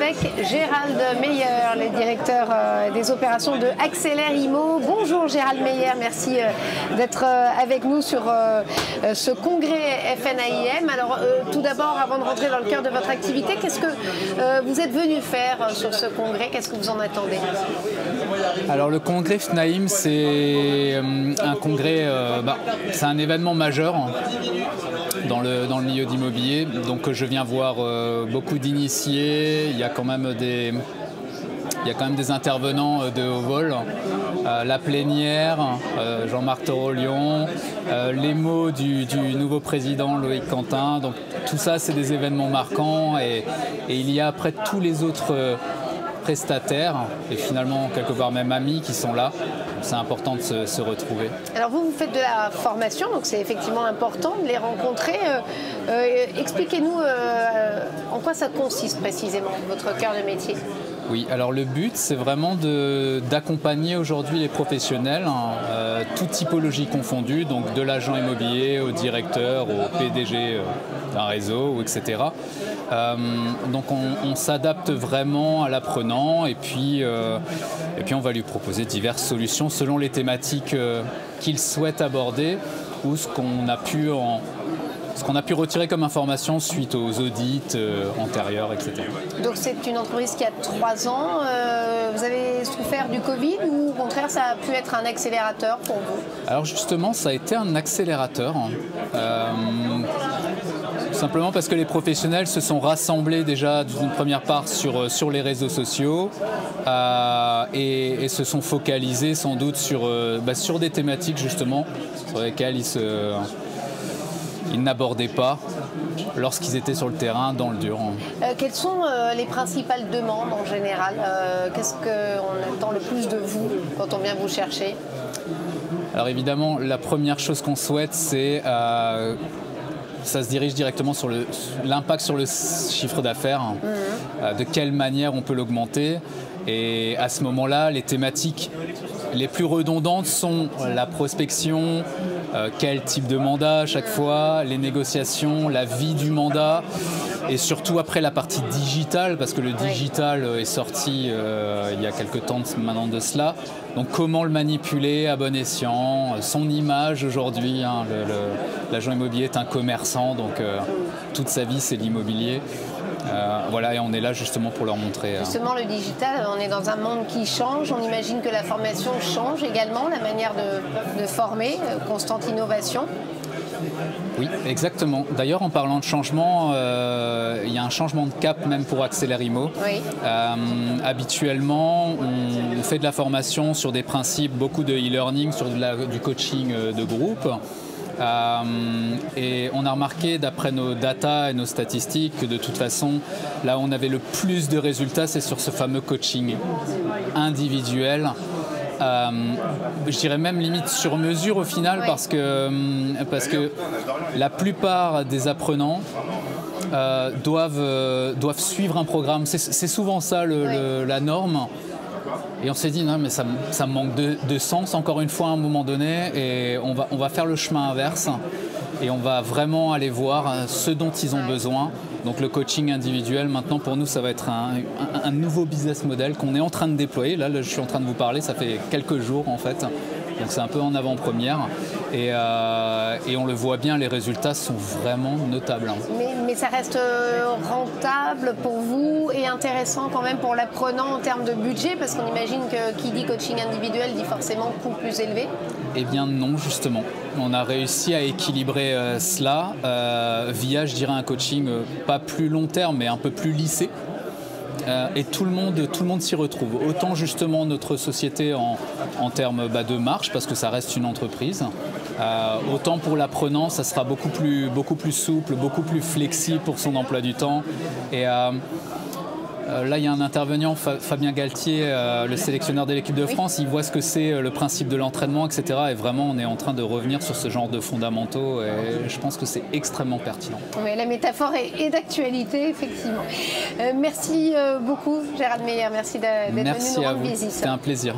avec Gérald Meyer, le directeur des opérations de Accélère Immo. Bonjour Gérald Meyer, merci d'être avec nous sur ce congrès FNAIM. Alors tout d'abord, avant de rentrer dans le cœur de votre activité, qu'est-ce que vous êtes venu faire sur ce congrès? Qu'est-ce que vous en attendez? Alors le congrès FNAIM, c'est un congrès, c'est un événement majeur dans le milieu d'immobilier. Donc je viens voir beaucoup d'initiés, il y a quand même des intervenants de haut vol, la plénière, Jean-Marc Torolion, les mots du nouveau président Loïc Quentin. Donc tout ça, c'est des événements marquants et il y a après tous les autres prestataires et finalement quelque part même amis qui sont là. C'est important de se retrouver. Alors vous faites de la formation, donc c'est effectivement important de les rencontrer. Expliquez-nous en quoi ça consiste précisément, votre cœur de métier. Oui, alors le but, c'est vraiment d'accompagner aujourd'hui les professionnels, toute typologie confondue, donc de l'agent immobilier au directeur, au PDG d'un réseau, etc. Donc on s'adapte vraiment à l'apprenant et puis on va lui proposer diverses solutions selon les thématiques qu'il souhaite aborder ou ce qu'on a pu retirer comme information suite aux audits antérieurs, etc. Donc c'est une entreprise qui a 3 ans. Vous avez souffert du Covid ou au contraire ça a pu être un accélérateur pour vous? Alors justement, ça a été un accélérateur. Simplement parce que les professionnels se sont rassemblés déjà d'une première part sur les réseaux sociaux et se sont focalisés sans doute sur des thématiques justement sur lesquelles ils n'abordaient pas lorsqu'ils étaient sur le terrain, dans le dur. Quelles sont les principales demandes en général? Qu'est-ce qu'on attend le plus de vous quand on vient vous chercher? Alors évidemment, la première chose qu'on souhaite, c'est ça se dirige directement sur l'impact sur le chiffre d'affaires, de quelle manière on peut l'augmenter. Et à ce moment-là, les thématiques les plus redondantes sont la prospection, quel type de mandat à chaque fois, les négociations, la vie du mandat et surtout après la partie digitale, parce que le digital est sorti il y a quelques temps maintenant de cela. Donc comment le manipuler à bon escient, son image aujourd'hui, l'agent immobilier est un commerçant, donc toute sa vie c'est l'immobilier. Voilà, et on est là justement pour leur montrer. Justement, le digital, on est dans un monde qui change. On imagine que la formation change également, la manière de former, constante innovation. Oui, exactement. D'ailleurs, en parlant de changement, il y a un changement de cap même pour Accélère Immo. Oui. Habituellement, on fait de la formation sur des principes, beaucoup de e-learning, sur du coaching de groupe. Et on a remarqué d'après nos data et nos statistiques que de toute façon, là où on avait le plus de résultats, c'est sur ce fameux coaching individuel. Je dirais même limite sur mesure au final, parce que la plupart des apprenants doivent suivre un programme. C'est souvent ça la norme. Et on s'est dit, non mais ça manque de sens encore une fois à un moment donné, et on va faire le chemin inverse et on va vraiment aller voir ce dont ils ont besoin. Donc le coaching individuel, maintenant pour nous, ça va être un nouveau business model qu'on est en train de déployer. Là, je suis en train de vous parler, ça fait quelques jours en fait. Donc c'est un peu en avant-première et on le voit bien, les résultats sont vraiment notables. Mais ça reste rentable pour vous et intéressant quand même pour l'apprenant en termes de budget, parce qu'on imagine que qui dit coaching individuel dit forcément coût plus élevé. Eh bien non, justement. On a réussi à équilibrer cela via, je dirais, un coaching pas plus long terme mais un peu plus lissé. Et tout le monde s'y retrouve. Autant justement notre société en termes de marge, parce que ça reste une entreprise. Autant pour l'apprenant, ça sera beaucoup plus souple, beaucoup plus flexible pour son emploi du temps. Et là, il y a un intervenant, Fabien Galtier, le sélectionneur de l'équipe de France, il voit ce que c'est le principe de l'entraînement, etc. Et vraiment, on est en train de revenir sur ce genre de fondamentaux et je pense que c'est extrêmement pertinent. Oui, la métaphore est d'actualité, effectivement. Merci beaucoup, Gérald Meyer. Merci d'être venu nous rendre visite. C'était un plaisir.